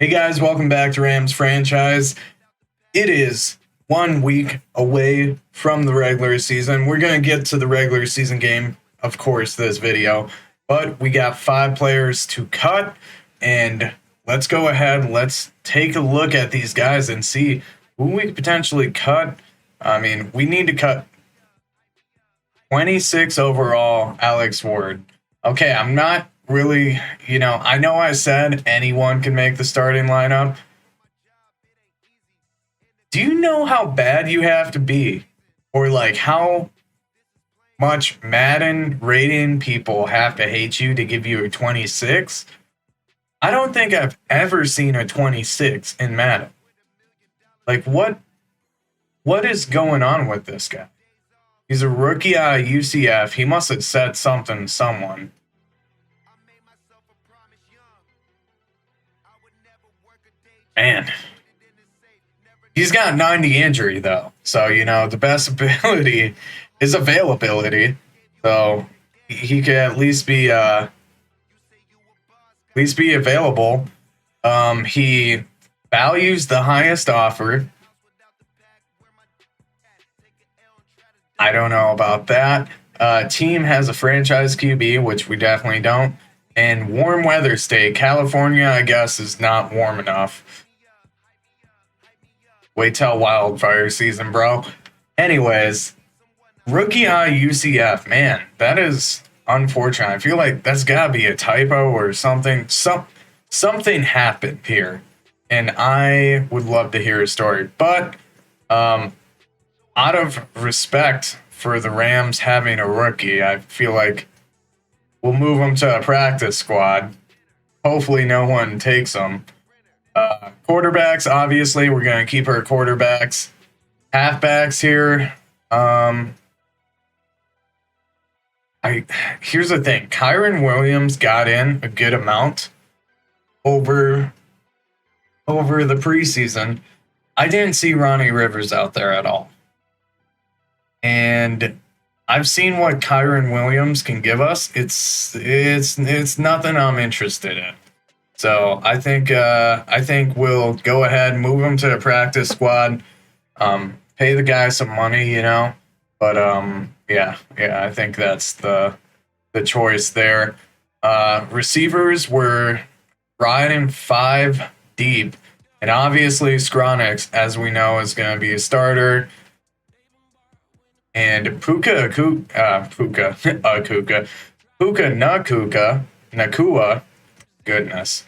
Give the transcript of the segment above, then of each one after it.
Hey guys, welcome back to Rams franchise. It is 1 week away from the regular season. We're going to get to the regular season game, of course, this video, but we got 5 players to cut, and let's go ahead. Let's take a look at these guys and see who we could potentially cut. I mean, we need to cut 26 overall Alex Ward. Okay, I'm not really, I know I said anyone can make the starting lineup. Do you know how bad you have to be? Or like how much Madden rating people have to hate you to give you a 26? I don't think I've ever seen a 26 in Madden. Like what is going on with this guy? He's a rookie out of UCF. He must have said something to someone. Man, he's got 90 injury though, so the best ability is availability. So he could at least be available. He values the highest offer. I don't know about that. Team has a franchise QB, which we definitely don't. And warm weather state. California, I guess, is not warm enough. Wait till wildfire season, bro. Anyways, rookie UCF, man, that is unfortunate. I feel like that's gotta be a typo or something. Something happened here, and I would love to hear a story. But out of respect for the Rams having a rookie, I feel like we'll move him to a practice squad. Hopefully no one takes him. Quarterbacks, obviously, we're going to keep our quarterbacks. Halfbacks here. Here's the thing. Kyron Williams got in a good amount over the preseason. I didn't see Ronnie Rivers out there at all. And I've seen what Kyron Williams can give us. It's nothing I'm interested in. So I think we'll go ahead and move him to a practice squad. Pay the guy some money, But yeah, I think that's the choice there. Receivers were riding 5 deep, and obviously Skronix, as we know, is going to be a starter. And Puka Nakua, goodness,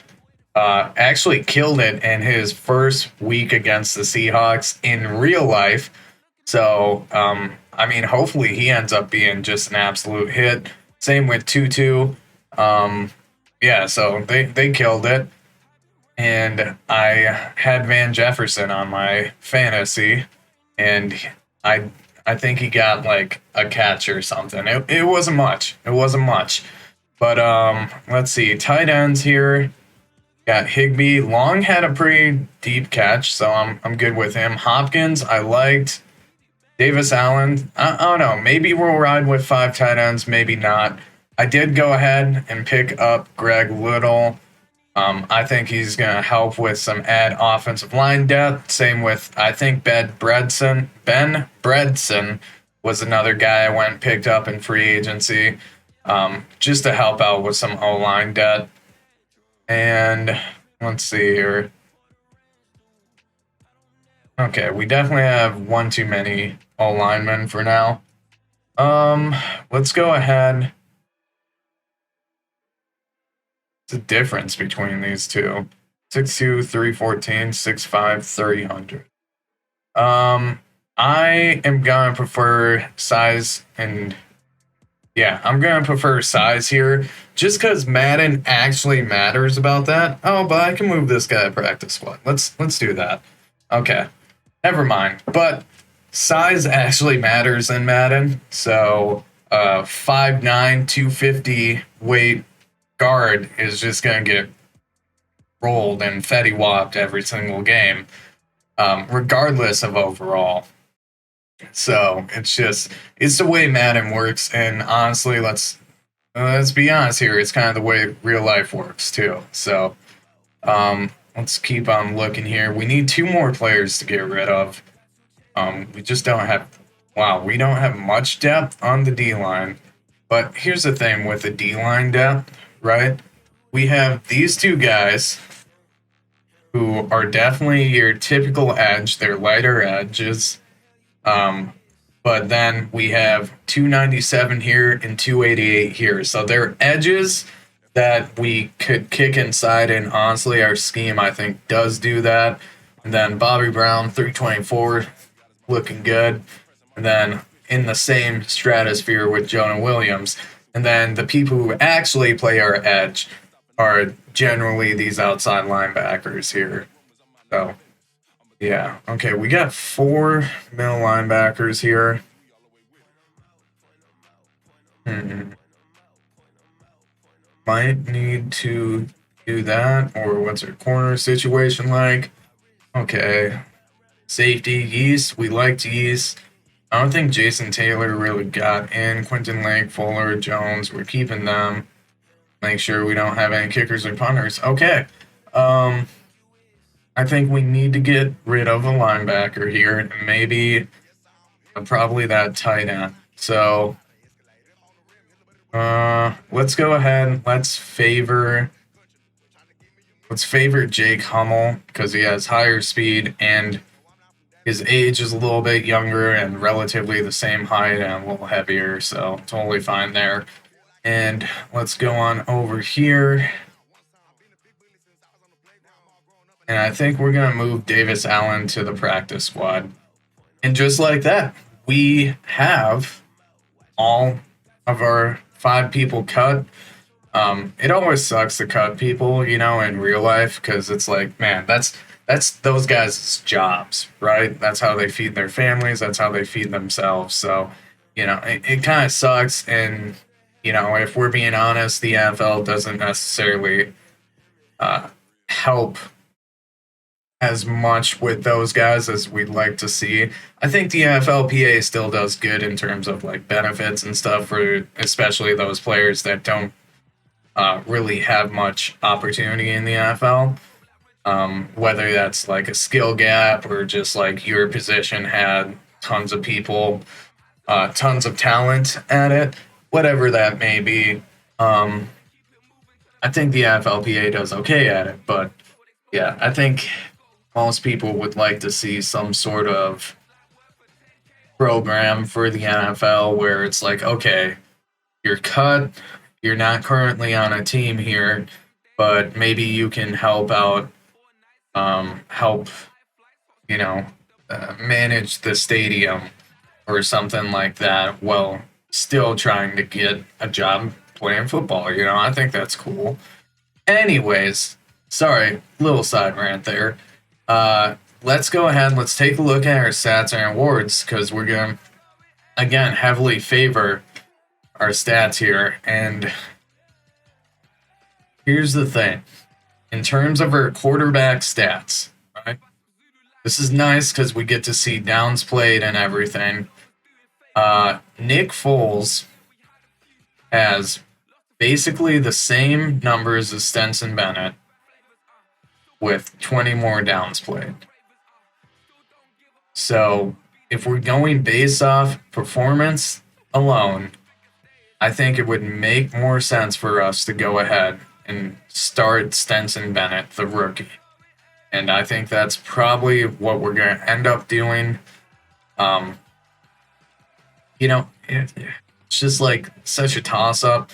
actually killed it in his first week against the Seahawks in real life. So, I mean, hopefully he ends up being just an absolute hit. Same with Tutu. Yeah, so they killed it. And I had Van Jefferson on my fantasy, and I think he got like a catch or something. It wasn't much. But let's see. Tight ends here. Got Higbee. Long had a pretty deep catch, so I'm good with him. Hopkins, I liked. Davis Allen, I don't know. Maybe we'll ride with 5 tight ends, maybe not. I did go ahead and pick up Greg Little. I think he's going to help with some offensive line depth. Same with, I think, Ben Bredson was another guy I went and picked up in free agency, just to help out with some O-line depth. And let's see here. Okay, we definitely have one too many O-linemen for now. Let's go ahead. The difference between these two: 6'2", 314, 6'5", 300. I am gonna prefer size, and yeah, I'm gonna prefer size here, just because Madden actually matters about that. Oh, but I can move this guy to practice squad. Let's do that. Okay, never mind. But size actually matters in Madden. So 5'9", 250 weight guard is just going to get rolled and Fetty Whopped every single game, regardless of overall. So it's the way Madden works, and honestly, let's be honest here, it's kind of the way real life works too. So let's keep on looking here. We need 2 more players to get rid of. We just don't have, wow, we don't have much depth on the D-line. But here's the thing with the D-line depth, right? We have these 2 guys who are definitely your typical edge. They're lighter edges. But then we have 297 here and 288 here. So they're edges that we could kick inside, and honestly, our scheme, I think, does do that. And then Bobby Brown, 324, looking good. And then in the same stratosphere with Jonah Williams. And then the people who actually play our edge are generally these outside linebackers here. So, yeah. Okay, we got 4 middle linebackers here. Might need to do that, or what's our corner situation like? Okay. Safety, Yeast. We liked Yeast. I don't think Jason Taylor really got in. Quentin Lake, Fuller, Jones, we're keeping them. Make sure we don't have any kickers or punters. Okay. I think we need to get rid of a linebacker here, and maybe probably that tight end. So let's go ahead. Let's favor Jake Hummel because he has higher speed and his age is a little bit younger and relatively the same height and a little heavier, so totally fine there. And let's go on over here. And I think we're going to move Davis Allen to the practice squad. And just like that, we have all of our 5 people cut. It always sucks to cut people, you know, in real life, because it's like, man, that's those guys' jobs, right? That's how they feed their families. That's how they feed themselves. So, you know, it kind of sucks. And, you know, if we're being honest, the NFL doesn't necessarily help as much with those guys as we'd like to see. I think the NFLPA still does good in terms of like benefits and stuff for especially those players that don't really have much opportunity in the NFL. Whether that's like a skill gap or just like your position had tons of people, tons of talent at it, whatever that may be. I think the NFLPA does okay at it, but yeah, I think most people would like to see some sort of program for the NFL where it's like, okay, you're cut, you're not currently on a team here, but maybe you can help out, manage the stadium or something like that while still trying to get a job playing football. You know, I think that's cool. Anyways, sorry, little side rant there. Let's go ahead. Let's take a look at our stats and awards because we're going to, again, heavily favor our stats here. And here's the thing. In terms of our quarterback stats, right? This is nice because we get to see downs played and everything. Nick Foles has basically the same numbers as Stetson Bennett with 20 more downs played. So if we're going based off performance alone, I think it would make more sense for us to go ahead and start Stetson Bennett, the rookie. And I think that's probably what we're going to end up doing. It's just like such a toss-up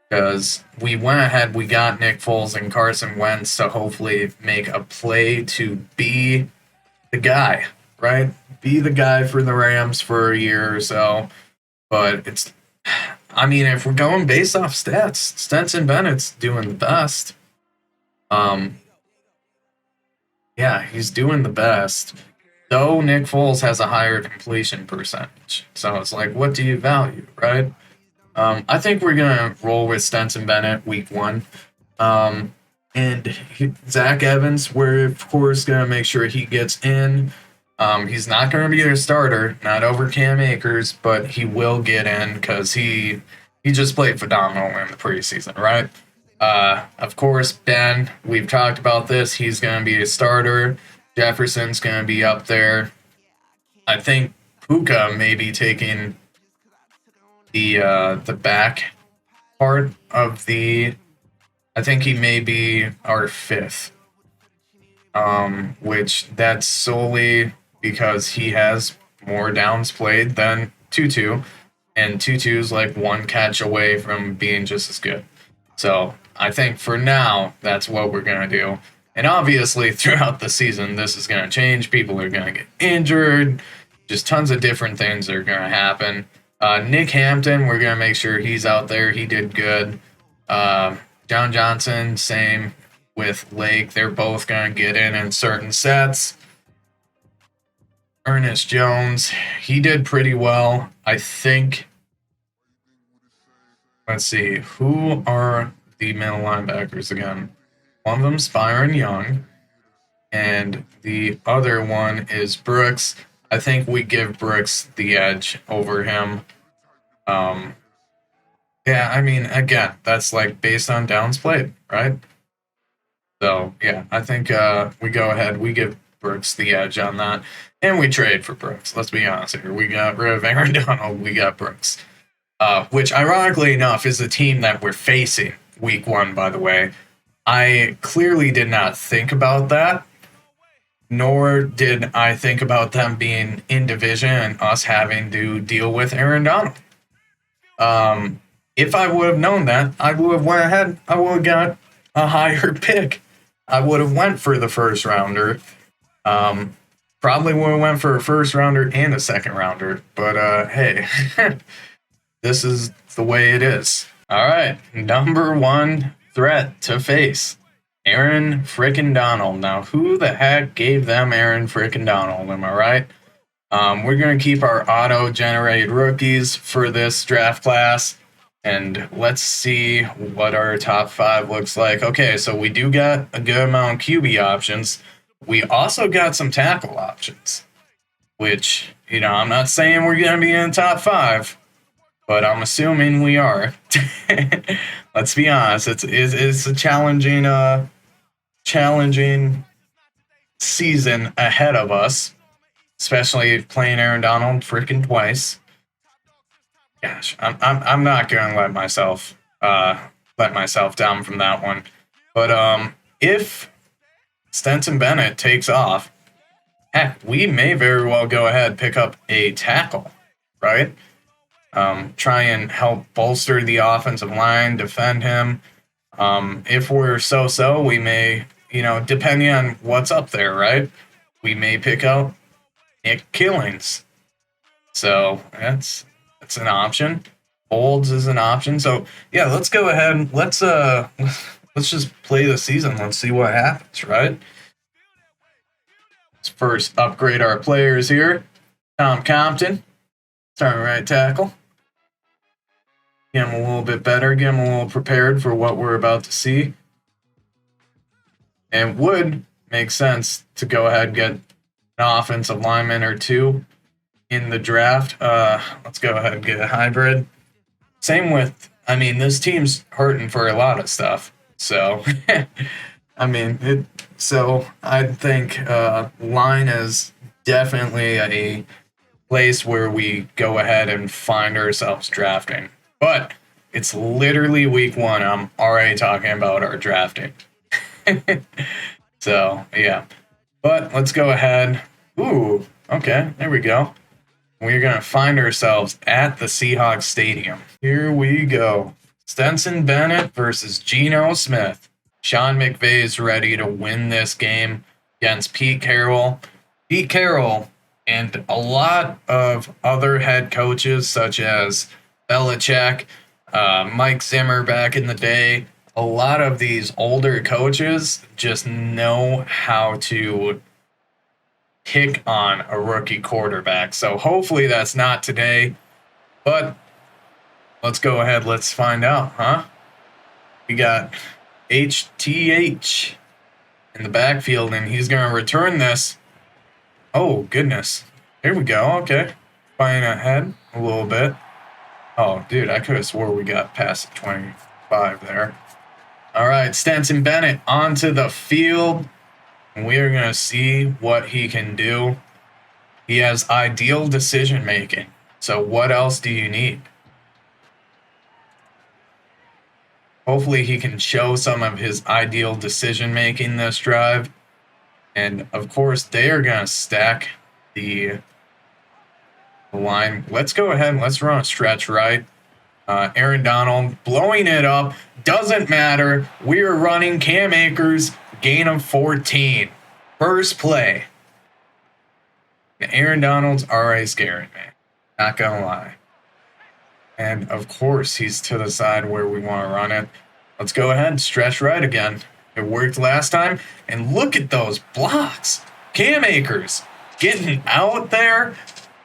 because we went ahead, we got Nick Foles and Carson Wentz to hopefully make a play to be the guy, right? Be the guy for the Rams for a year or so. But it's, I mean, if we're going based off stats, Stetson Bennett's doing the best. Yeah, he's doing the best. Though Nick Foles has a higher completion percentage. So it's like, what do you value, right? I think we're going to roll with Stetson Bennett week 1. Zach Evans, we're, of course, going to make sure he gets in. He's not going to be their starter, not over Cam Akers, but he will get in because he just played phenomenal in the preseason, right? Of course, Ben, we've talked about this. He's going to be a starter. Jefferson's going to be up there. I think Puka may be taking the back part of the. I think he may be our fifth. Which that's solely because he has more downs played than Tutu, and Tutu's like one catch away from being just as good. So I think for now, that's what we're going to do. And obviously, throughout the season, this is going to change. People are going to get injured. Just tons of different things are going to happen. Nick Hampton, we're going to make sure he's out there. He did good. John Johnson, same with Lake. They're both going to get in certain sets. Ernest Jones, he did pretty well. I think. Let's see. Who are the middle linebackers again? One of them's Byron Young, and the other one is Brooks. I think we give Brooks the edge over him. Yeah, I mean, again, that's like based on downs played, right? So, yeah, I think we go ahead. We give Brooks the edge on that. And we trade for Brooks. Let's be honest here. We got rid of Aaron Donald. We got Brooks. Which, ironically enough, is the team that we're facing week 1, by the way. I clearly did not think about that. Nor did I think about them being in division and us having to deal with Aaron Donald. If I would have known that, I would have went ahead. I would have got a higher pick. I would have went for the first rounder. Probably would have went for a first rounder and a second rounder. But hey, this is the way it is. All right, number 1 threat to face. Aaron frickin' Donald. Now, who the heck gave them Aaron frickin' Donald? Am I right? We're going to keep our auto-generated rookies for this draft class. And let's see what our top 5 looks like. Okay, so we do got a good amount of QB options. We also got some tackle options, which, you know, I'm not saying we're going to be in the top 5, but I'm assuming we are. Let's be honest. It's a challenging season ahead of us, especially playing Aaron Donald freaking twice. Gosh, I'm not gonna let myself down from that one. But if Stetson Bennett takes off, heck, we may very well go ahead and pick up a tackle, right? Try and help bolster the offensive line, defend him. If we're so-so, we may, you know, depending on what's up there, right? We may pick up Nick Killings. So that's an option. Olds is an option. So yeah, let's go ahead. Let's just play the season. Let's see what happens, right? Let's first upgrade our players here. Tom Compton, starting right tackle. Get him a little bit better. Get him a little prepared for what we're about to see. And would make sense to go ahead and get an offensive lineman or 2 in the draft. Let's go ahead and get a hybrid. Same with, I mean, this team's hurting for a lot of stuff. So, I mean, so I think line is definitely a place where we go ahead and find ourselves drafting. But it's literally week 1. I'm already talking about our drafting. So, yeah. But let's go ahead. Ooh, okay, there we go. We're going to find ourselves at the Seahawks Stadium. Here we go. Stetson Bennett versus Geno Smith. Sean McVay is ready to win this game against Pete Carroll. Pete Carroll and a lot of other head coaches such as Belichick, Mike Zimmer back in the day, a lot of these older coaches just know how to pick on a rookie quarterback. So hopefully that's not today, but let's go ahead. Let's find out, huh? We got HTH in the backfield, and he's going to return this. Oh, goodness. Here we go. Okay. Playing ahead a little bit. Oh, dude, I could have swore we got past 25 there. All right, Stenson Bennett onto the field. We are going to see what he can do. He has ideal decision making. So what else do you need? Hopefully he can show some of his ideal decision making this drive. And of course, they are going to stack the line. Let's go ahead and let's run a stretch right. Aaron Donald blowing it up. Doesn't matter. We are running Cam Akers, gain of 14. First play. Aaron Donald's already scaring me. Not going to lie. And of course, he's to the side where we want to run it. Let's go ahead and stretch right again. It worked last time. And look at those blocks. Cam Akers getting out there.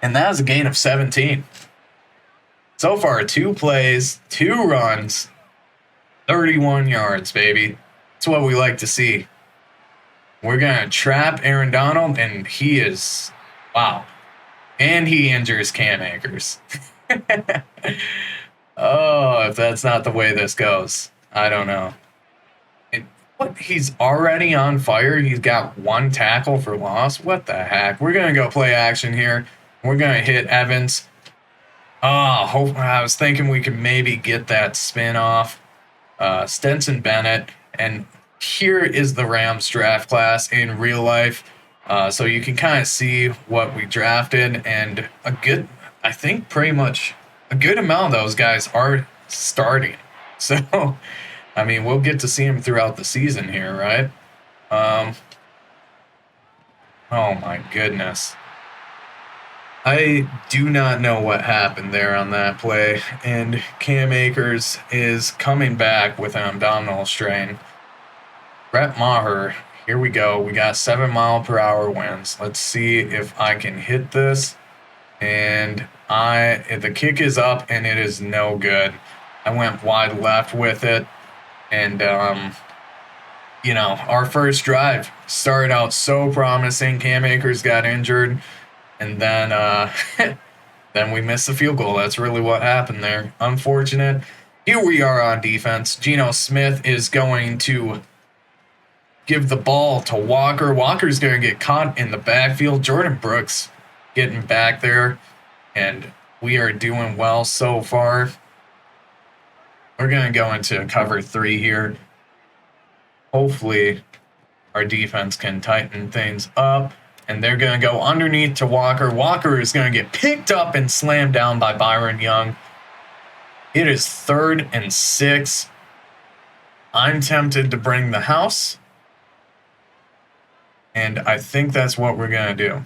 And that was a gain of 17. So far, 2 plays, 2 runs, 31 yards, baby. That's what we like to see. We're going to trap Aaron Donald, and he is, wow. And he injures Cam Akers. Oh, if that's not the way this goes, I don't know. What? He's already on fire? He's got 1 tackle for loss? What the heck? We're going to go play action here. We're going to hit Evans. Oh, I was thinking we could maybe get that spin off. Stenson Bennett. And here is the Rams draft class in real life. So you can kind of see what we drafted. And I think pretty much a good amount of those guys are starting. So, I mean, we'll get to see them throughout the season here, right? Oh, my goodness. I do not know what happened there on that play, and Cam Akers is coming back with an abdominal strain. Brett Maher, here we go. We got 7-mile-per-hour winds. Let's see if I can hit this. And the kick is up, and it is no good. I went wide left with it, and our first drive started out so promising. Cam Akers got injured. And then then we missed the field goal. That's really what happened there. Unfortunate. Here we are on defense. Geno Smith is going to give the ball to Walker. Walker's going to get caught in the backfield. Jordan Brooks getting back there. And we are doing well so far. We're going to go into cover 3 here. Hopefully our defense can tighten things up. And they're going to go underneath to Walker. Walker is going to get picked up and slammed down by Byron Young. It is 3rd and 6. I'm tempted to bring the house. And I think that's what we're going to do.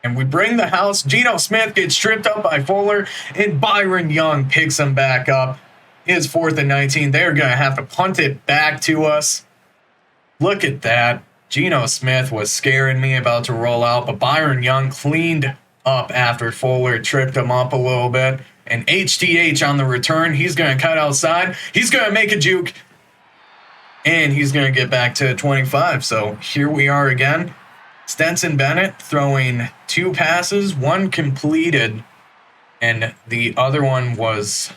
And we bring the house. Geno Smith gets tripped up by Fuller. And Byron Young picks him back up. It's 4th and 19. They're going to have to punt it back to us. Look at that. Geno Smith was scaring me about to roll out, but Byron Young cleaned up after Fuller tripped him up a little bit. And HTH on the return, he's going to cut outside. He's going to make a juke. And he's going to get back to 25. So here we are again. Stenson Bennett throwing 2 passes, 1 completed, and the other one was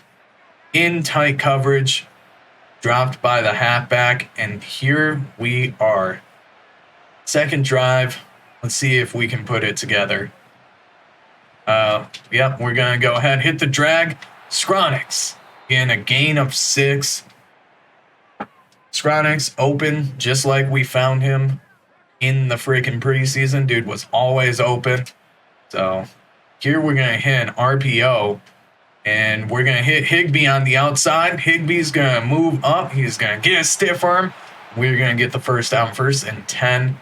in tight coverage, dropped by the halfback. And here we are. Second drive. Let's see if we can put it together. Yep, we're going to go ahead, hit the drag. Skronix in a gain of 6. Skronix open just like we found him in the freaking preseason. Dude was always open. So here we're going to hit an RPO. And we're going to hit Higbee on the outside. Higbee's going to move up. He's going to get a stiff arm. We're going to get the first down, 1st and 10.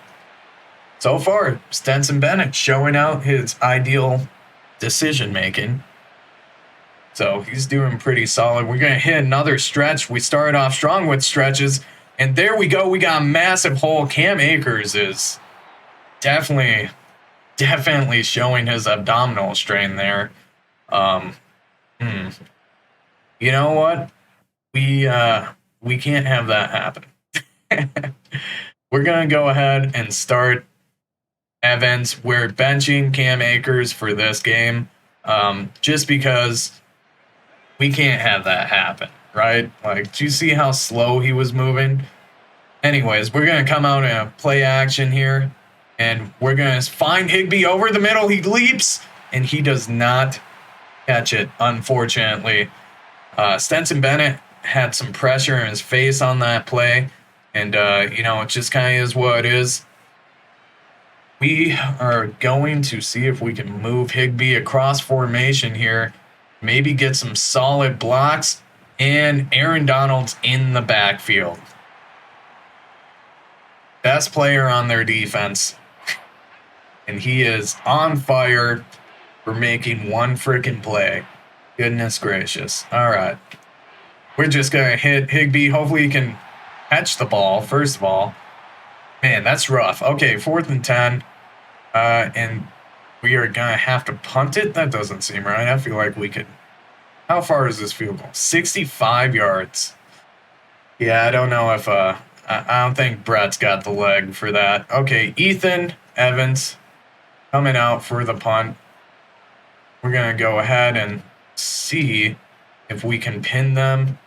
So far, Stenson Bennett showing out his ideal decision-making. So he's doing pretty solid. We're going to hit another stretch. We started off strong with stretches. And there we go. We got a massive hole. Cam Akers is definitely showing his abdominal strain there. You know what? We can't have that happen. We're going to go ahead and start Evans. We're benching Cam Akers for this game just because we can't have that happen, right? Like, do you see how slow he was moving? Anyways, we're going to come out in a play action here, and we're going to find Higbee over the middle. He leaps, and he does not catch it, unfortunately. Stenson Bennett had some pressure in his face on that play, and, it just kind of is what it is. We are going to see if we can move Higbee across formation here, maybe get some solid blocks, and Aaron Donald's in the backfield. Best player on their defense, and he is on fire for making one freaking play. Goodness gracious. All right. We're just going to hit Higbee. Hopefully he can catch the ball, first of all. Man, that's rough. Okay, 4th and 10. And we are going to have to punt it? That doesn't seem right. I feel like we could. How far is this field goal? 65 yards. Yeah, I don't know if I don't think Brett's got the leg for that. Okay, Ethan Evans coming out for the punt. We're going to go ahead and see if we can pin them.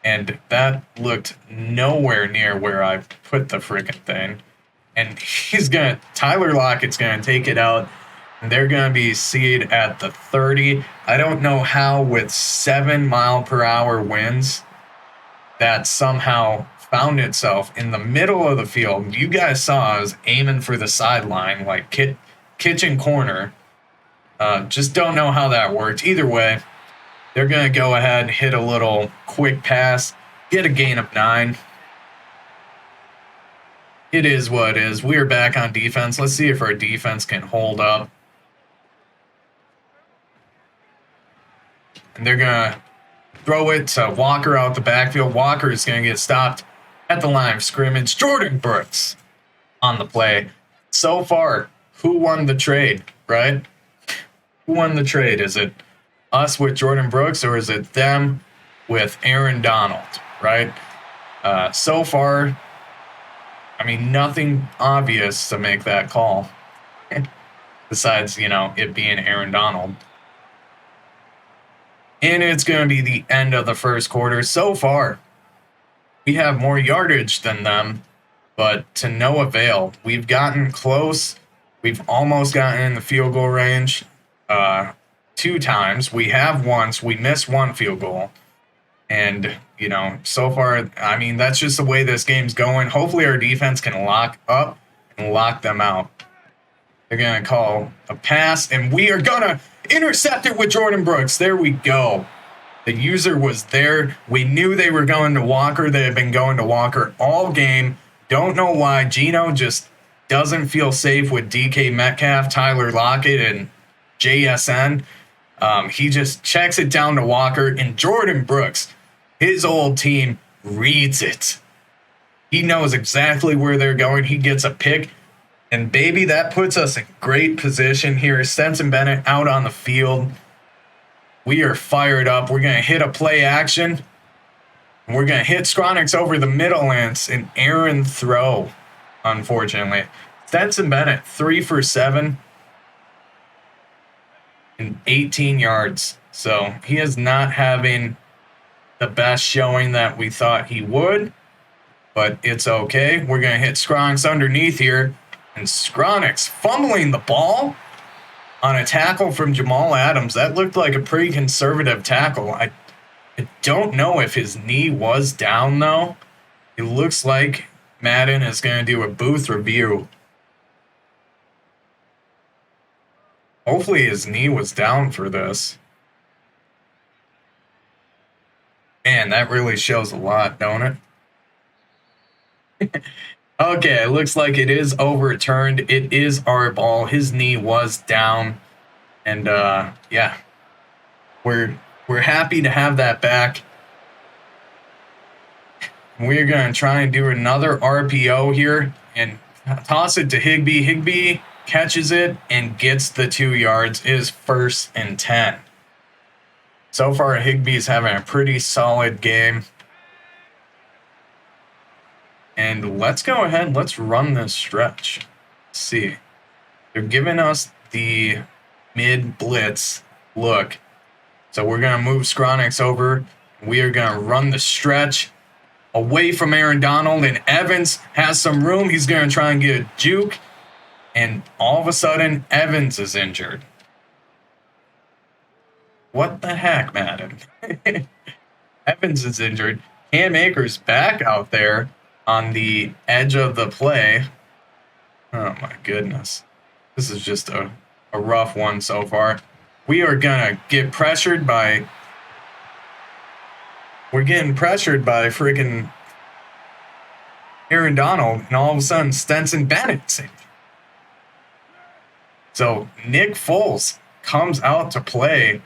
And that looked nowhere near where I put the freaking thing. And Tyler Lockett's going to take it out. And they're going to be seated at the 30. I don't know how with 7-mile-per-hour winds that somehow found itself in the middle of the field. You guys saw I was aiming for the sideline, like kitchen corner. Just don't know how that worked. Either way, they're going to go ahead and hit a little quick pass, get a gain of 9. It is what it is. We are back on defense. Let's see if our defense can hold up. And they're going to throw it to Walker out the backfield. Walker is going to get stopped at the line of scrimmage. Jordan Brooks on the play. So far, who won the trade, right? Who won the trade? Is it us with Jordan Brooks, or is it them with Aaron Donald, right? So far, I mean, nothing obvious to make that call. Besides, it being Aaron Donald. And it's going to be the end of the first quarter. So far, we have more yardage than them, but to no avail. We've gotten close. We've almost gotten in the field goal range 2 times. We have once. We missed 1 field goal. And, so far, I mean, that's just the way this game's going. Hopefully our defense can lock up and lock them out. They're going to call a pass, and we are going to intercept it with Jordan Brooks. There we go. The user was there. We knew they were going to Walker. They have been going to Walker all game. Don't know why. Gino just doesn't feel safe with DK Metcalf, Tyler Lockett, and JSN. He just checks it down to Walker, and Jordan Brooks, his old team, reads it. He knows exactly where they're going. He gets a pick. And, baby, that puts us in great position here. Stenson Bennett out on the field. We are fired up. We're going to hit a play action. We're going to hit Skronix over the middle, and it's an errant throw, unfortunately. Stenson Bennett, 3 for 7 and 18 yards. So he is not having the best showing that we thought he would, but it's okay. We're going to hit Skronix underneath here. And Skronix fumbling the ball on a tackle from Jamal Adams. That looked like a pretty conservative tackle. I don't know if his knee was down, though. It looks like Madden is going to do a booth review. Hopefully his knee was down for this. Man, that really shows a lot, don't it? Okay, it looks like it is overturned. It is our ball. His knee was down. And, yeah, we're happy to have that back. We're going to try and do another RPO here and toss it to Higbee. Higbee catches it and gets the 2 yards. It is 1st and 10. So far, Higbee's having a pretty solid game. And let's go ahead. Let's run this stretch. Let's see. They're giving us the mid blitz look. So we're going to move Skronix over. We are going to run the stretch away from Aaron Donald, and Evans has some room. He's going to try and get a juke, and all of a sudden, Evans is injured. What the heck, Madden? Evans is injured. Cam Akers back out there on the edge of the play. Oh my goodness. This is just a rough one so far. We are going to get pressured by... We're getting pressured by freaking Aaron Donald, and all of a sudden Stetson Bennett's in. So Nick Foles comes out to play.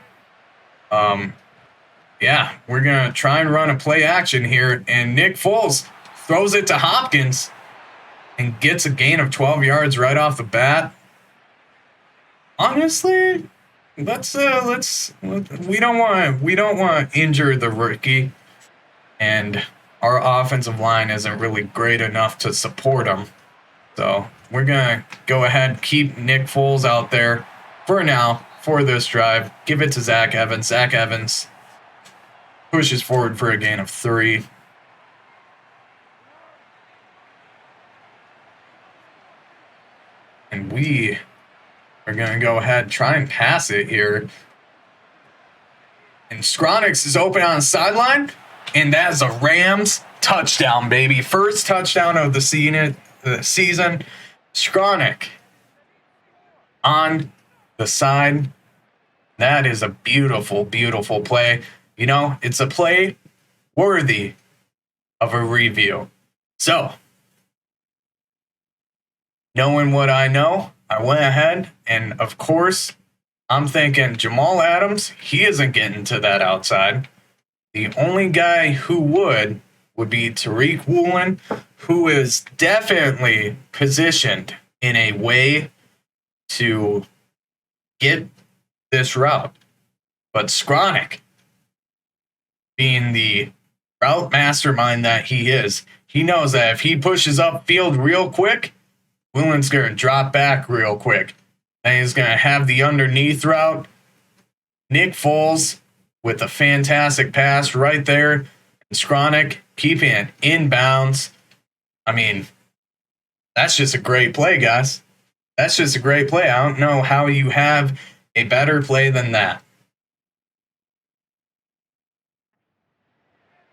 Yeah, we're going to try and run a play action here, and Nick Foles throws it to Hopkins and gets a gain of 12 yards right off the bat. Honestly, we don't want to injure the rookie, and our offensive line isn't really great enough to support him. So we're going to go ahead and keep Nick Foles out there for now for this drive. Give it to Zach Evans. Zach Evans pushes forward for a gain of 3. And we are going to go ahead and try and pass it here. And Skronix is open on the sideline. And that is a Rams touchdown, baby. First touchdown of the season. Skronix on the side. That is a beautiful, beautiful play. You know, it's a play worthy of a review. So, knowing what I know, I went ahead and, of course, I'm thinking Jamal Adams, he isn't getting to that outside. The only guy who would be Tariq Woolen, who is definitely positioned in a way to get this route. But Skronix, being the route mastermind that he is, he knows that if he pushes upfield real quick, Woolen's going to drop back real quick. And he's going to have the underneath route. Nick Foles with a fantastic pass right there. And Skronix keeping it inbounds. I mean, that's just a great play, guys. That's just a great play. I don't know how you have a better play than that.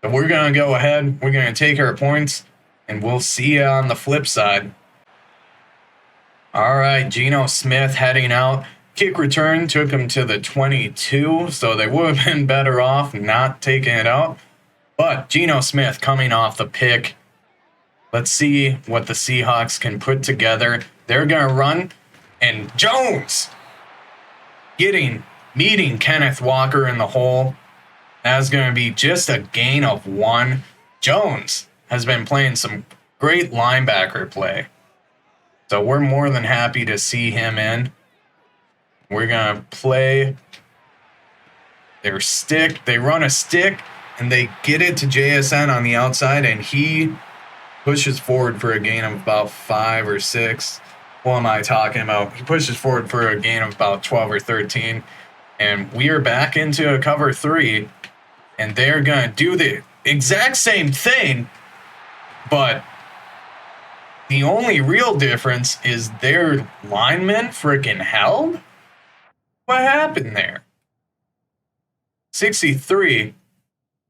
So we're going to go ahead. We're going to take our points, and we'll see you on the flip side. All right, Geno Smith heading out. Kick return took him to the 22, so they would have been better off not taking it out. But Geno Smith coming off the pick. Let's see what the Seahawks can put together. They're going to run, and Jones meeting Kenneth Walker in the hole. That's going to be just a gain of 1. Jones has been playing some great linebacker play. So we're more than happy to see him in. We're going to play their stick. They run a stick, and they get it to JSN on the outside, and he pushes forward for a gain of about 5 or 6. What am I talking about? He pushes forward for a gain of about 12 or 13. And we are back into a cover 3, and they're going to do the exact same thing, but the only real difference is their lineman freaking held? What happened there? 63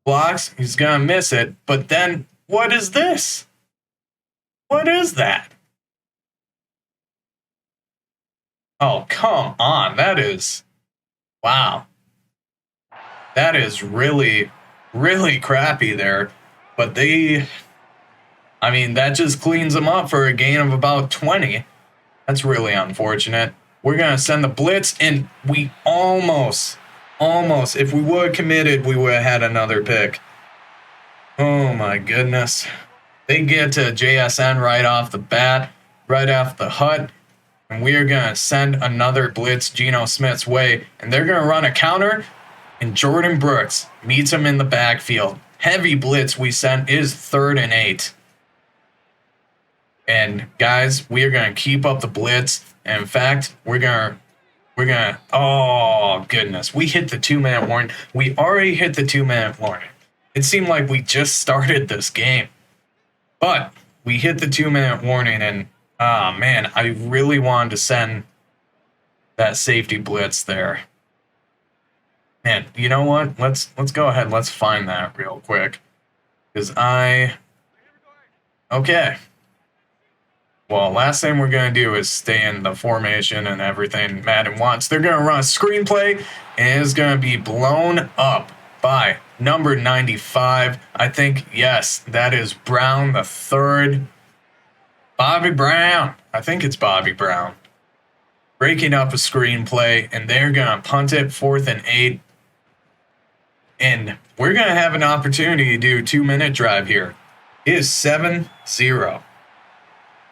blocks. He's going to miss it. But then, what is this? What is that? Oh, come on. That is... Wow. That is really, really crappy there. But they... I mean, that just cleans them up for a gain of about 20. That's really unfortunate. We're going to send the blitz, and we almost, if we would have committed, we would have had another pick. Oh, my goodness. They get to JSN right off the bat, right off the hut, and we are going to send another blitz Geno Smith's way, and they're going to run a counter, and Jordan Brooks meets him in the backfield. Heavy blitz we sent is 3rd and 8. And guys, we are going to keep up the blitz. And in fact, we're going to, oh goodness, we hit the 2-minute warning. We already hit the 2-minute warning. It seemed like we just started this game. But we hit the 2-minute warning, and man, I really wanted to send that safety blitz there. Man, you know what? Let's go ahead. Let's find that real quick. Okay. Well, last thing we're going to do is stay in the formation and everything Madden wants. They're going to run a screenplay, and it's going to be blown up by number 95. I think, yes, that is Brown the third. Bobby Brown. I think it's Bobby Brown. Breaking up a screenplay, and they're going to punt it 4th and 8. And we're going to have an opportunity to do a 2-minute drive here. It is 7-0.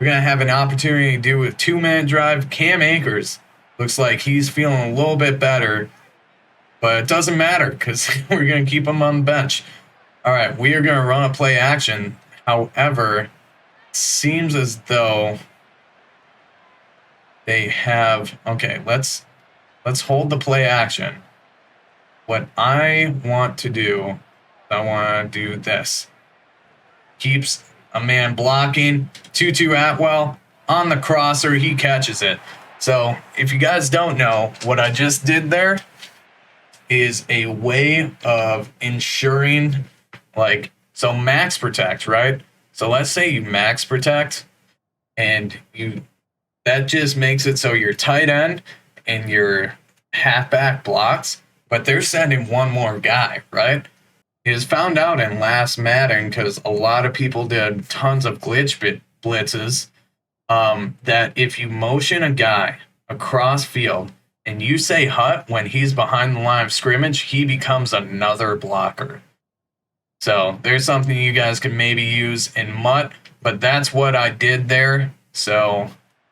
We're going to have an opportunity to do a 2-minute drive. Cam Akers looks like he's feeling a little bit better, but it doesn't matter because we're going to keep him on the bench. All right, we are going to run a play action. However, it seems as though they have... Okay, let's hold the play action. What I want to do, I want to do this. Keeps a man blocking. Tutu Atwell on the crosser. He catches it. So if you guys don't know, what I just did there is a way of ensuring, like, so max protect, right? So let's say you max protect, and that just makes it so your tight end and your halfback blocks, but they're sending one more guy, right? It was found out in last Madden, because a lot of people did tons of glitch blitzes, that if you motion a guy across field and you say hut when he's behind the line of scrimmage, he becomes another blocker. So there's something you guys can maybe use in MUT, but that's what I did there. So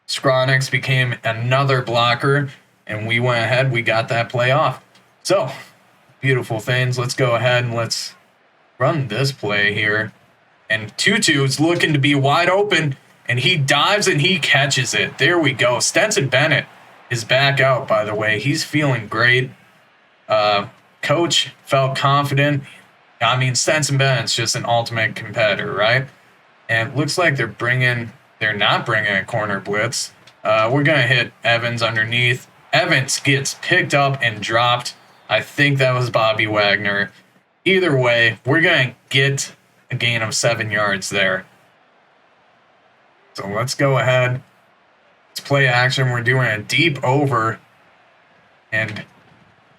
Skronix became another blocker, and we went ahead, we got that play off. So, beautiful things. Let's go ahead and let's run this play here. And Tutu is looking to be wide open, and he dives and he catches it. There we go. Stetson Bennett is back out, by the way. He's feeling great. Coach felt confident. I mean, Stetson Bennett's just an ultimate competitor, right? And it looks like they're not bringing a corner blitz. We're going to hit Evans underneath. Evans gets picked up and dropped. I think that was Bobby Wagner. Either way, we're going to get a gain of 7 yards there. So let's go ahead. Let's play action. We're doing a deep over. And,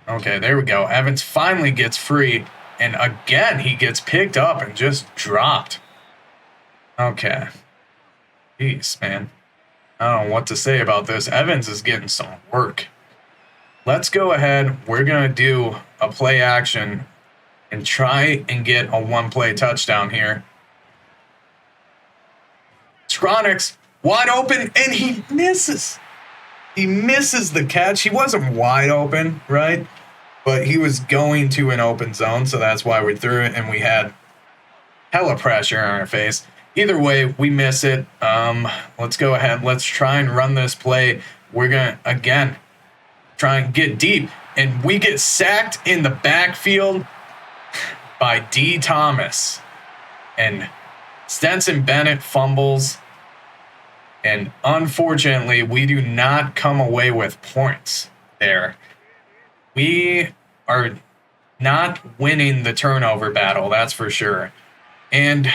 okay, there we go. Evans finally gets free. And again, he gets picked up and just dropped. Okay. Jeez, man. I don't know what to say about this. Evans is getting some work. Let's go ahead. We're going to do a play action and try and get a one-play touchdown here. Skronix, wide open, and he misses. He misses the catch. He wasn't wide open, right? But he was going to an open zone, so that's why we threw it, and we had hella pressure on our face. Either way, we miss it. Let's go ahead. Let's try and run this play. We're going to, again, try and get deep. And we get sacked in the backfield by D. Thomas. And Stetson Bennett fumbles. And unfortunately, we do not come away with points there. We are not winning the turnover battle, that's for sure. And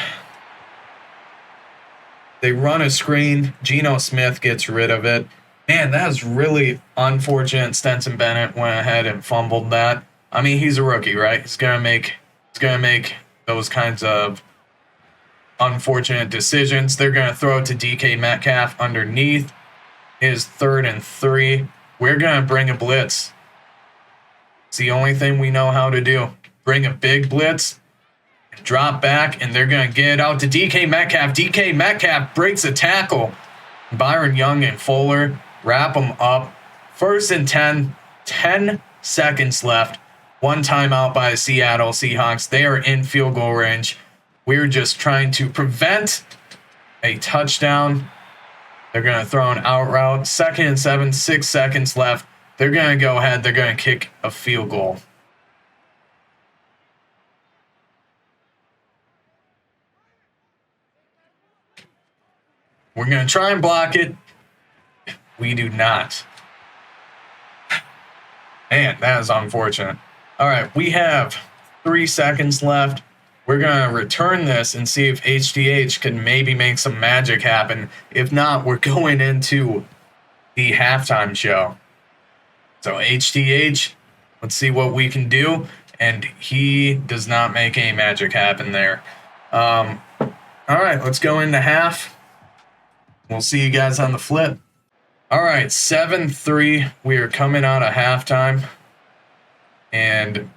they run a screen. Geno Smith gets rid of it. Man, that is really unfortunate. Stetson Bennett went ahead and fumbled that. I mean, he's a rookie, right? He's gonna make those kinds of unfortunate decisions. They're gonna throw it to DK Metcalf underneath. It is 3rd and 3. We're gonna bring a blitz. It's the only thing we know how to do. Bring a big blitz, drop back, and they're gonna get it out to DK Metcalf. DK Metcalf breaks a tackle. Byron Young and Fuller wrap them up. 1st and 10, 10 seconds left. One timeout by the Seattle Seahawks. They are in field goal range. We're just trying to prevent a touchdown. They're going to throw an out route. 2nd and 7, 6 seconds left. They're going to go ahead. They're going to kick a field goal. We're going to try and block it. We do not. Man, that is unfortunate. All right, we have 3 seconds left. We're going to return this and see if HDH can maybe make some magic happen. If not, we're going into the halftime show. So HDH, let's see what we can do. And he does not make any magic happen there. All right, let's go into half. We'll see you guys on the flip. All right, 7-3. We are coming out of halftime. And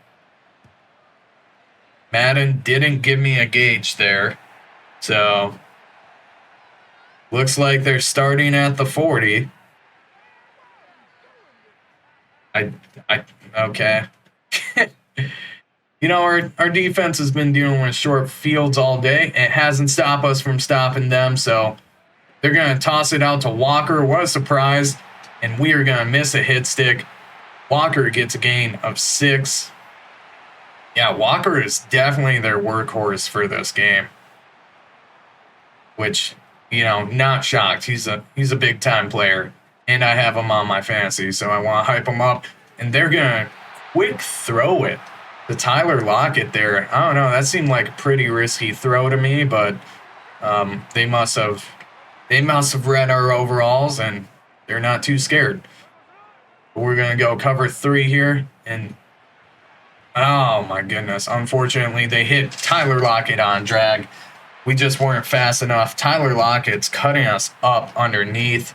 Madden didn't give me a gauge there. So looks like they're starting at the 40. Okay. You know, our defense has been dealing with short fields all day. It hasn't stopped us from stopping them, so they're going to toss it out to Walker. What a surprise. And we are going to miss a hit stick. Walker gets a gain of 6. Yeah, Walker is definitely their workhorse for this game. Which, you know, not shocked. He's a big-time player. And I have him on my fantasy, so I want to hype him up. And they're going to quick throw it to Tyler Lockett there. I don't know. That seemed like a pretty risky throw to me, but they must have read our overalls, and they're not too scared. We're going to go cover 3 here, and oh my goodness. Unfortunately, they hit Tyler Lockett on drag. We just weren't fast enough. Tyler Lockett's cutting us up underneath.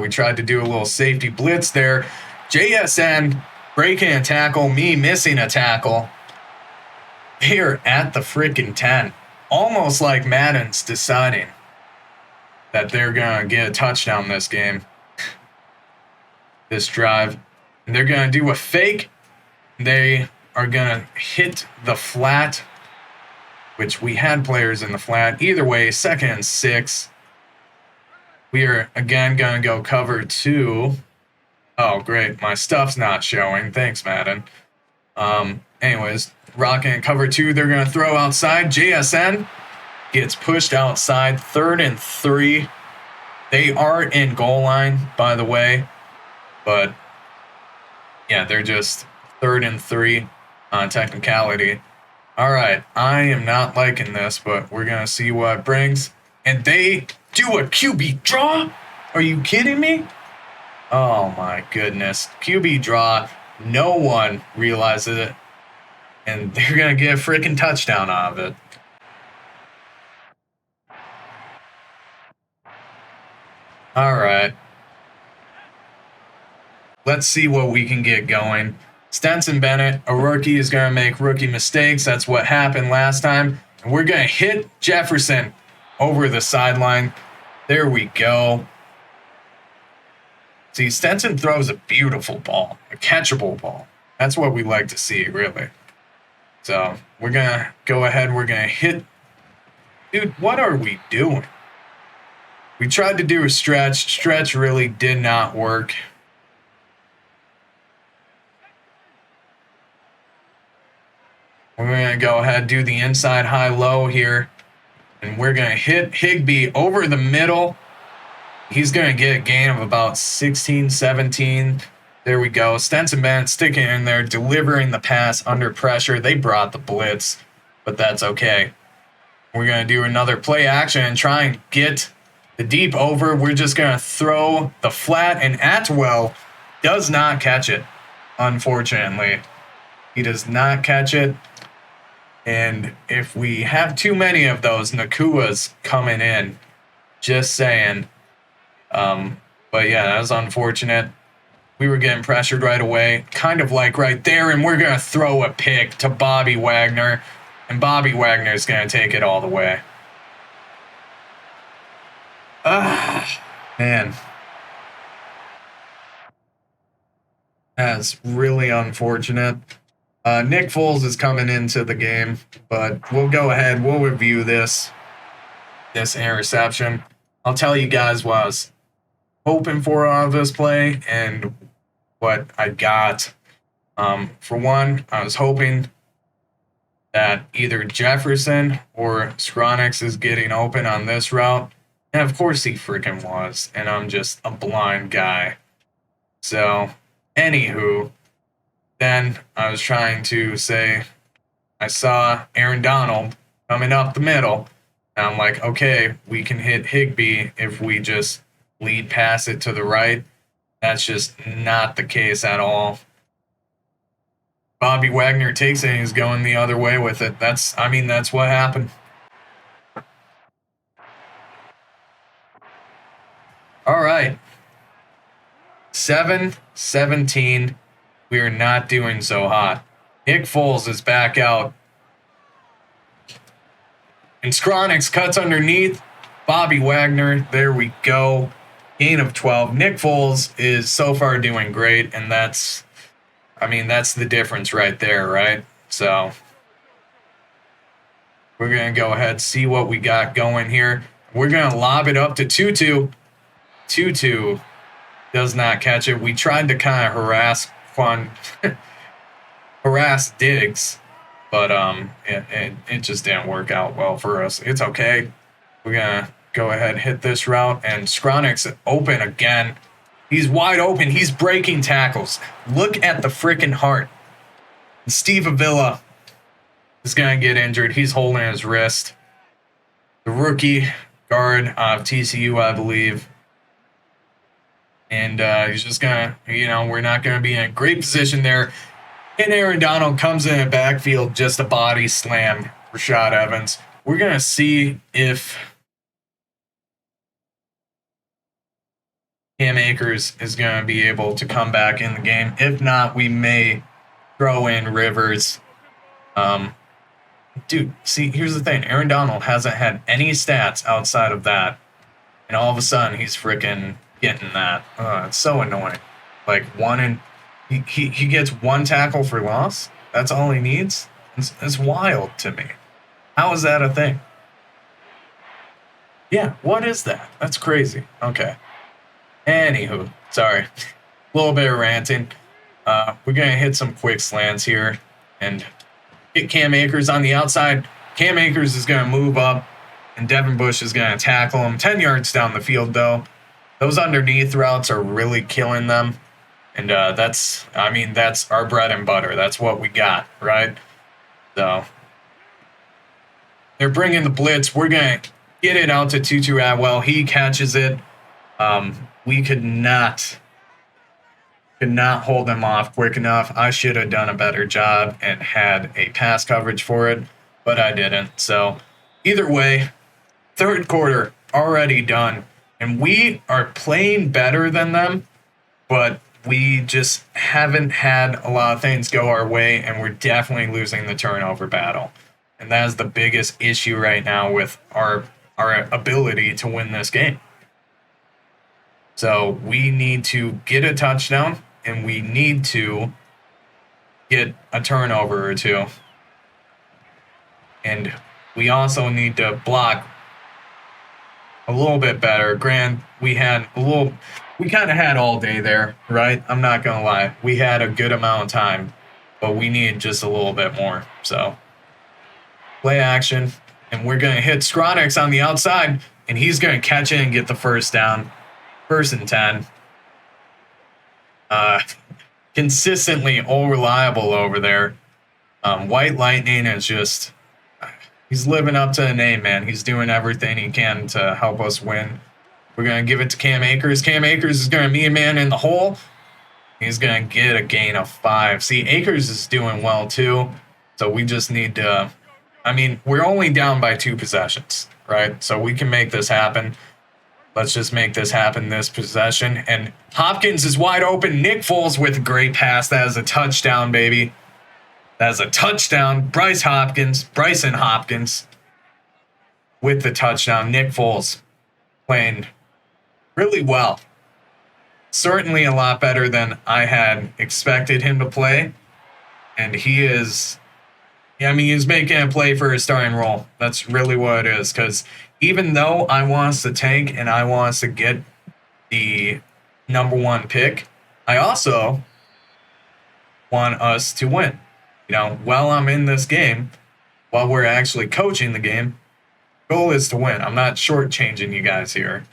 We tried to do a little safety blitz there. JSN breaking a tackle, me missing a tackle. They're at the freaking 10. Almost like Madden's deciding that they're going to get a touchdown this game. This drive. And they're going to do a fake. They are going to hit the flat, which we had players in the flat. Either way, 2nd and 6. We are, again, going to go cover 2. Oh, great. My stuff's not showing. Thanks, Madden. Anyways, rocking and cover 2. They're going to throw outside. JSN gets pushed outside. 3rd and 3. They are in goal line, by the way. But, yeah, they're just 3rd and 3 on technicality. All right, I am not liking this, but we're going to see what it brings. And they do a QB draw? Are you kidding me? Oh, my goodness. QB draw. No one realizes it. And they're going to get a freaking touchdown out of it. All right. Let's see what we can get going. Stenson Bennett, a rookie, is going to make rookie mistakes. That's what happened last time. And we're going to hit Jefferson over the sideline. There we go. See, Stenson throws a beautiful ball, a catchable ball. That's what we like to see, really. So we're going to go ahead. We're going to hit. Dude, what are we doing? We tried to do a stretch. Stretch really did not work. We're going to go ahead and do the inside high-low here. And we're going to hit Higbee over the middle. He's going to get a gain of about 16, 17. There we go. Stenson Bennett sticking in there, delivering the pass under pressure. They brought the blitz, but that's okay. We're going to do another play action and try and get the deep over. We're just going to throw the flat, and Atwell does not catch it, unfortunately. He does not catch it. And if we have too many of those, Nakua's coming in. Just saying. But yeah, that was unfortunate. We were getting pressured right away, kind of like right there, and we're going to throw a pick to Bobby Wagner, and Bobby Wagner is going to take it all the way. Man. That's really unfortunate. Nick Foles is coming into the game, but we'll go ahead. We'll review this interception. I'll tell you guys what I was hoping for out of this play and what I got. For one, I was hoping that either Jefferson or Skronix is getting open on this route. And of course he freaking was. And I'm just a blind guy. So, anywho, then I was trying to say, I saw Aaron Donald coming up the middle. And I'm like, okay, we can hit Higbee if we just lead pass it to the right. That's just not the case at all. Bobby Wagner takes it and he's going the other way with it. That's what happened. All right. 7-17. We are not doing so hot. Nick Foles is back out. And Skronix cuts underneath. Bobby Wagner. There we go. Gain of 12. Nick Foles is so far doing great, and that's the difference right there, right? So we're going to go ahead, see what we got going here. We're going to lob it up to Tutu. Tutu does not catch it. We tried to kind of harass Diggs, but it just didn't work out well for us. It's okay. We're going to go ahead, hit this route, and Skronix open again. He's wide open. He's breaking tackles. Look at the freaking heart. Steve Avila is going to get injured. He's holding his wrist. The rookie guard of TCU, I believe. And he's just going to, we're not going to be in a great position there. And Aaron Donald comes in a backfield, just a body slam. Rashad Evans. We're going to see if Cam Akers is going to be able to come back in the game. If not, we may throw in Rivers. Dude, see, here's the thing. Aaron Donald hasn't had any stats outside of that. And all of a sudden, he's freaking getting that. It's so annoying. Like, he gets one tackle for loss. That's all he needs. It's wild to me. How is that a thing? Yeah, what is that? That's crazy. Okay. Anywho, sorry. A little bit of ranting. We're going to hit some quick slants here and get Cam Akers on the outside. Cam Akers is going to move up, and Devin Bush is going to tackle him. 10 yards down the field, though. Those underneath routes are really killing them. And that's our bread and butter. That's what we got, right? So they're bringing the blitz. We're going to get it out to Tutu Atwell. He catches it. We could not hold them off quick enough. I should have done a better job and had a pass coverage for it, but I didn't. So either way, third quarter already done. And we are playing better than them, but we just haven't had a lot of things go our way, and we're definitely losing the turnover battle. And that is the biggest issue right now with our ability to win this game. So we need to get a touchdown, and we need to get a turnover or two. And we also need to block a little bit better. Grant, we kind of had all day there, right? I'm not going to lie. We had a good amount of time, but we need just a little bit more. So play action, and we're going to hit Skronix on the outside, and he's going to catch it and get the first down. 1st and 10. Consistently all reliable over there. White Lightning is just, he's living up to the name, man. He's doing everything he can to help us win. We're going to give it to Cam Akers. Cam Akers is going to meet a man in the hole. He's going to get a gain of 5. See, Akers is doing well too. So we just need to, we're only down by 2 possessions, right? So we can make this happen. Let's just make this happen this possession. And Hopkins is wide open. Nick Foles with a great pass. That is a touchdown, baby. That is a touchdown. Bryson Hopkins with the touchdown. Nick Foles playing really well. Certainly a lot better than I had expected him to play. And he is, he's making a play for his starting role. That's really what it is. Because even though I want us to tank and I want us to get the number 1 pick, I also want us to win. While I'm in this game, while we're actually coaching the game, goal is to win. I'm not shortchanging you guys here.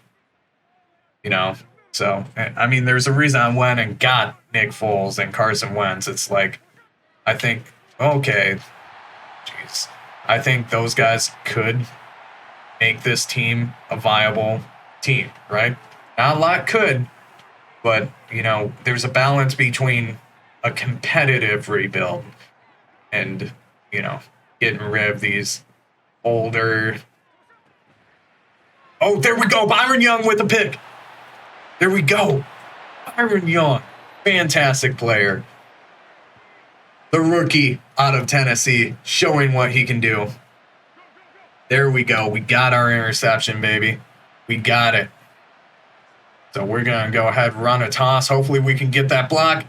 So I mean, there's a reason I went and got Nick Foles and Carson Wentz. It's like, I think, okay, jeez, I think those guys could make this team a viable team, right? Not a lot could, but there's a balance between a competitive rebuild and getting rid of these older. Oh, there we go, Byron Young with a pick. There we go, Byron Young, fantastic player. The rookie out of Tennessee, showing what he can do. There we go. We got our interception, baby. We got it. So we're going to go ahead and run a toss. Hopefully we can get that block.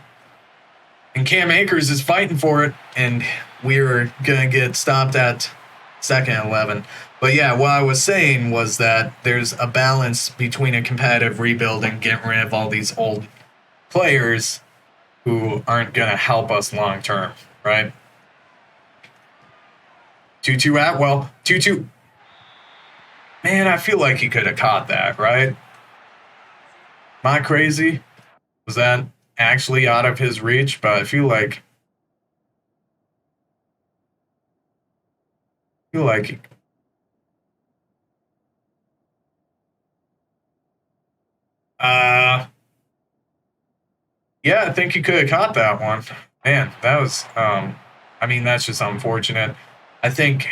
And Cam Akers is fighting for it. And we're going to get stopped at 2nd and 11. But yeah, what I was saying was that there's a balance between a competitive rebuild and getting rid of all these old players who aren't going to help us long term, right? 2-2 Atwell. 2-2. Man, I feel like he could have caught that, right? Am I crazy? Was that actually out of his reach? But I feel like yeah, I think he could have caught that one. Man, that was I mean, that's just unfortunate. I think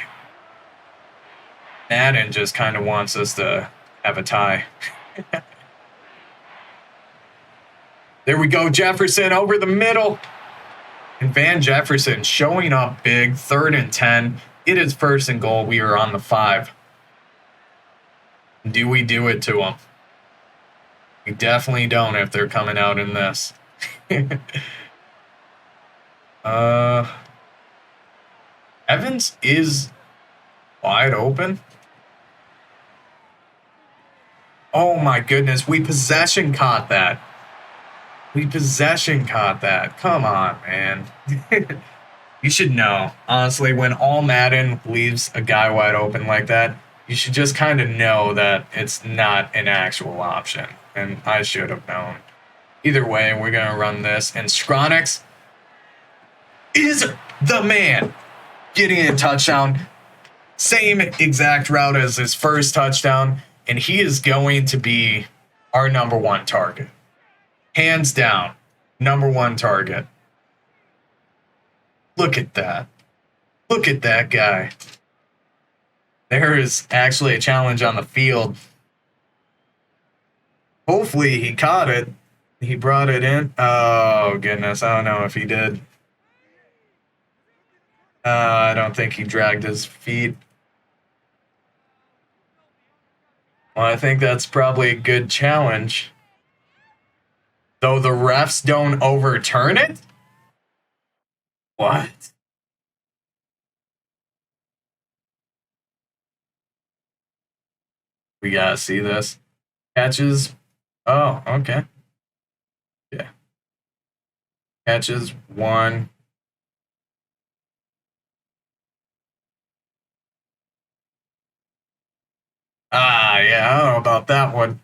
Madden just kind of wants us to have a tie. There we go, Jefferson over the middle. And Van Jefferson showing up big, 3rd and 10. It is 1st and goal. We are on the 5. Do we do it to them? We definitely don't if they're coming out in this. Evans is wide open. Oh my goodness, we possession caught that. Come on, man. You should know. Honestly, when all Madden leaves a guy wide open like that, you should just kind of know that it's not an actual option. And I should have known. Either way, we're going to run this. And Skronix is the man. Getting a touchdown. Same exact route as his first touchdown. And he is going to be our number 1 target. Hands down, number 1 target. Look at that. Look at that guy. There is actually a challenge on the field. Hopefully he caught it. He brought it in. Oh, goodness. I don't know if he did. I don't think he dragged his feet. Well, I think that's probably a good challenge. Though the refs don't overturn it? What? We gotta see this. Catches. Oh, okay. Yeah. Catches 1. Yeah, I don't know about that one.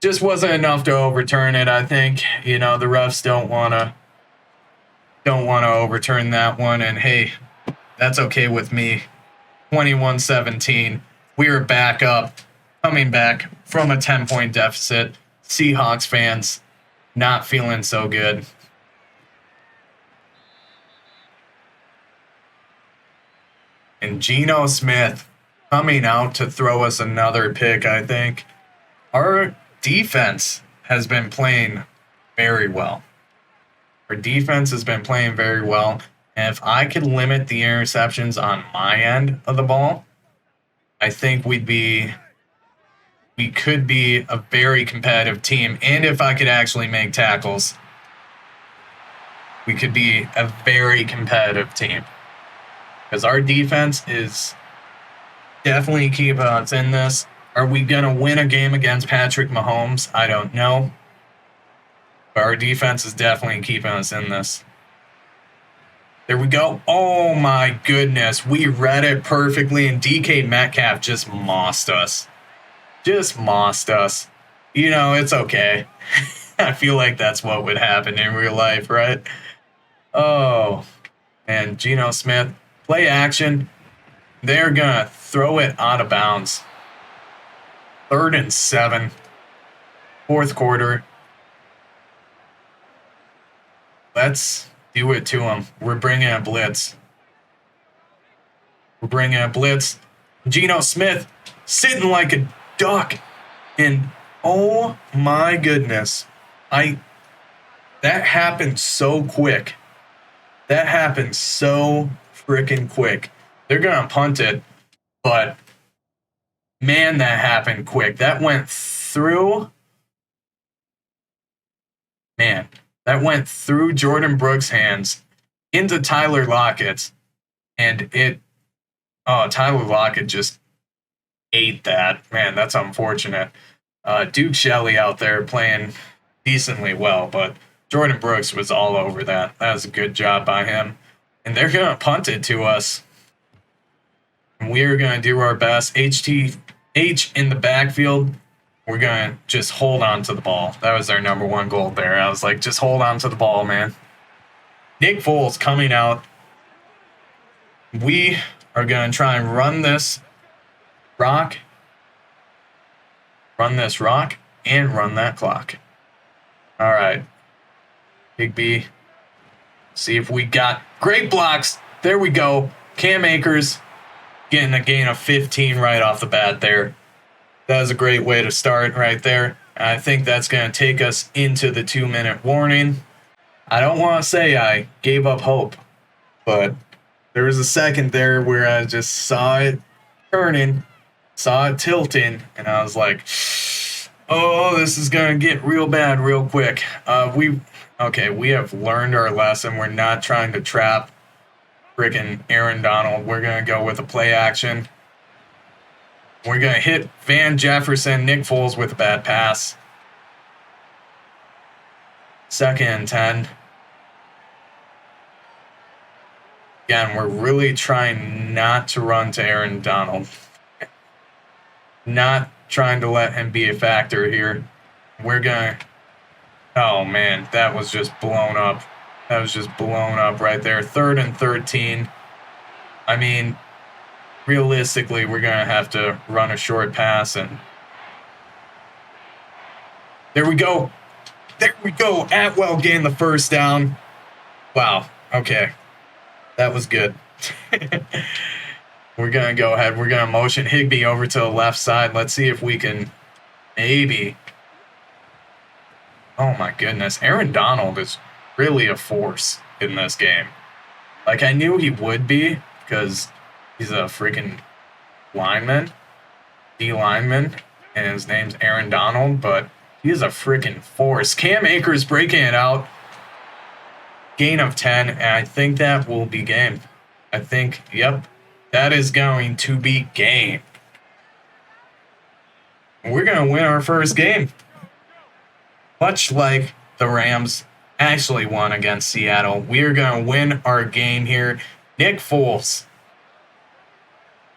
Just wasn't enough to overturn it, I think. The refs don't wanna overturn that one, and hey, that's okay with me. 21-17. We are back up, coming back from a 10-point deficit. Seahawks fans not feeling so good. And Geno Smith coming out to throw us another pick, I think. Our defense has been playing very well. And if I could limit the interceptions on my end of the ball, I think we could be a very competitive team. And if I could actually make tackles, we could be a very competitive team. Because our defense is definitely keeping us in this. Are we going to win a game against Patrick Mahomes? I don't know. But our defense is definitely keeping us in this. There we go. Oh my goodness. We read it perfectly, and DK Metcalf just mossed us. Just mossed us. You know, it's okay. I feel like that's what would happen in real life, right? Oh, and Geno Smith, play action. They're going to throw it out of bounds. 3rd and 7. 4th quarter. Let's do it to them. We're bringing a blitz. We're bringing a blitz. Geno Smith sitting like a duck. And oh my goodness. That happened so quick. That happened so freaking quick. They're going to punt it, but man, that happened quick. That went through. Man, that went through Jordan Brooks' hands into Tyler Lockett's, and Tyler Lockett just ate that. Man, that's unfortunate. Duke Shelley out there playing decently well, but Jordan Brooks was all over that. That was a good job by him. And they're going to punt it to us. And we're going to do our best. H in the backfield. We're going to just hold on to the ball. That was our number one goal there. I was like, just hold on to the ball, man. Nick Foles coming out. We are going to try and run this rock. Run this rock and run that clock. All right. Higby. See if we got great blocks. There we go. Cam Akers getting a gain of 15 right off the bat there. That was a great way to start right there. I think that's going to take us into the 2-minute warning. I don't want to say I gave up hope, but there was a second there where I just saw it turning, saw it tilting, and I was like, oh, this is going to get real bad real quick. We have learned our lesson. We're not trying to trap freaking Aaron Donald. We're going to go with a play action. We're going to hit Van Jefferson, Nick Foles with a bad pass. 2nd and 10. Again, we're really trying not to run to Aaron Donald. Not trying to let him be a factor here. We're going to... Oh, man, that was just blown up. That was just blown up right there. 3rd and 13. I mean, realistically, we're going to have to run a short pass. And there we go. There we go. Atwell gained the 1st down. Wow. Okay. That was good. We're going to go ahead. We're going to motion Higby over to the left side. Let's see if we can maybe... Oh, my goodness. Aaron Donald is really a force in this game. Like, I knew he would be because he's a freaking lineman, D-lineman, and his name's Aaron Donald, but he is a freaking force. Cam Akers breaking it out. Gain of 10, and I think that will be game. I think, yep, that is going to be game. We're going to win our first game. Much like the Rams actually won against Seattle, we are going to win our game here. Nick Foles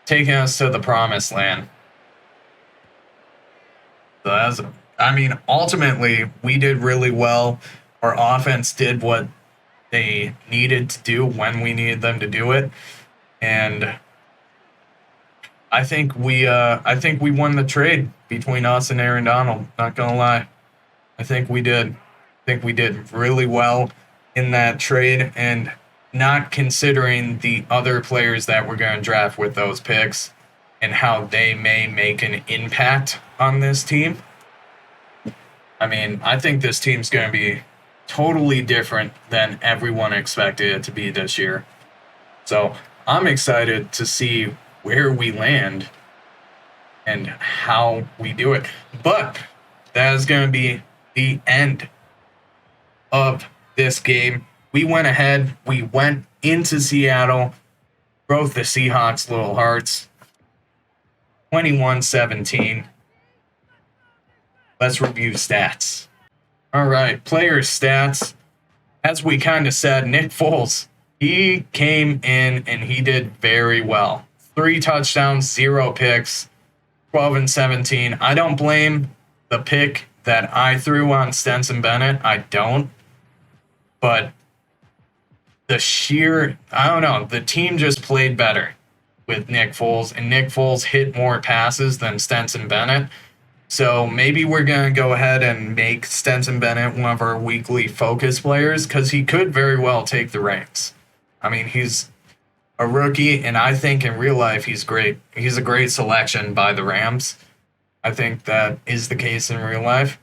taking us to the promised land. So ultimately, we did really well. Our offense did what they needed to do when we needed them to do it, and I think we won the trade between us and Aaron Donald. Not gonna lie, I think we did. I think we did really well in that trade, and not considering the other players that we're going to draft with those picks and how they may make an impact on this team. I mean, I think this team's going to be totally different than everyone expected it to be this year. So I'm excited to see where we land and how we do it. But that is going to be the end of this game. We went ahead. We went into Seattle, broke the Seahawks' little hearts. 21-17. Let's review stats. All right, player stats. As we kind of said, Nick Foles He came in and he did very well. 3 touchdowns, 0 picks, 12 and 17. I don't blame the pick that I threw on Stenson Bennett. I don't. But I don't know, the team just played better with Nick Foles, and Nick Foles hit more passes than Stenson Bennett. So maybe we're going to go ahead and make Stenson Bennett one of our weekly focus players because he could very well take the reins. I mean, he's a rookie, and I think in real life he's great. He's a great selection by the Rams. I think that is the case in real life.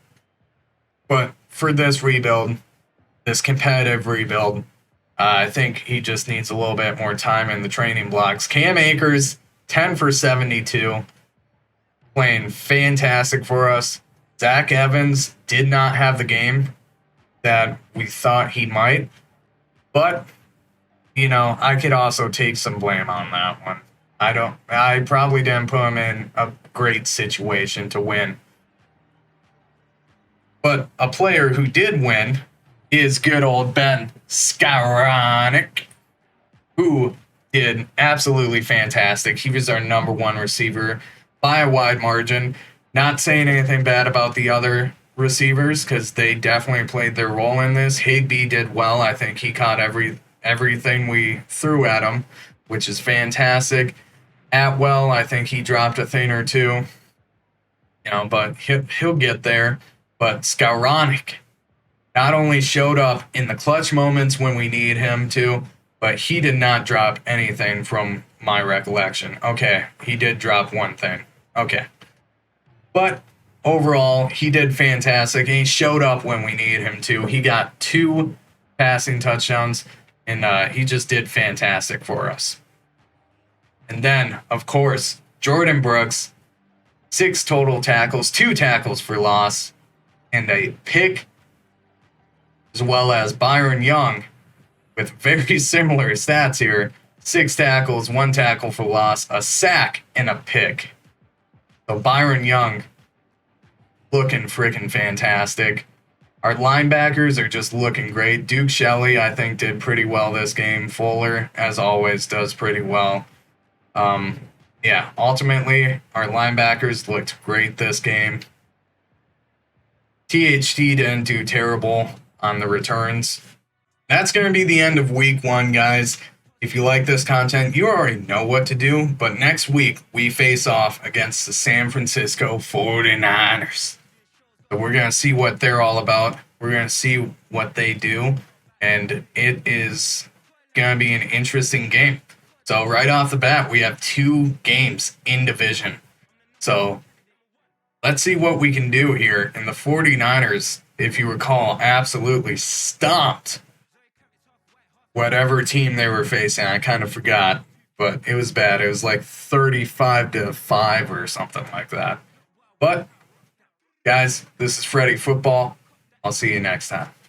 But for this rebuild, this competitive rebuild, I think he just needs a little bit more time in the training blocks. Cam Akers, 10 for 72, playing fantastic for us. Zach Evans did not have the game that we thought he might, but I could also take some blame on that one. I probably didn't put him in a great situation to win. But a player who did win is good old Ben Skowronek, who did absolutely fantastic. He was our number 1 receiver by a wide margin. Not saying anything bad about the other receivers because they definitely played their role in this. Higbee did well. I think he caught everything we threw at him, which is fantastic. Atwell, I think he dropped a thing or two, but he'll get there. But Skowronek not only showed up in the clutch moments when we need him to, but he did not drop anything from my recollection. Okay, he did drop one thing. Okay. But overall, he did fantastic, and he showed up when we needed him to. He got 2 passing touchdowns, and he just did fantastic for us. And then, of course, Jordan Brooks, 6 total tackles, 2 tackles for loss, and a pick, as well as Byron Young with very similar stats here. 6 tackles, 1 tackle for loss, a sack, and a pick. So Byron Young looking freaking fantastic. Our linebackers are just looking great. Duke Shelley, I think, did pretty well this game. Fuller, as always, does pretty well. Ultimately, our linebackers looked great this game. THT didn't do terrible on the returns. That's going to be the end of week 1, guys. If you like this content, you already know what to do. But next week, we face off against the San Francisco 49ers. So we're going to see what they're all about. We're going to see what they do. And it is going to be an interesting game. So right off the bat, we have 2 games in division. So let's see what we can do here. And the 49ers, if you recall, absolutely stomped whatever team they were facing. I kind of forgot, but it was bad. It was like 35-5 or something like that. But, guys, this is Freddy Football. I'll see you next time.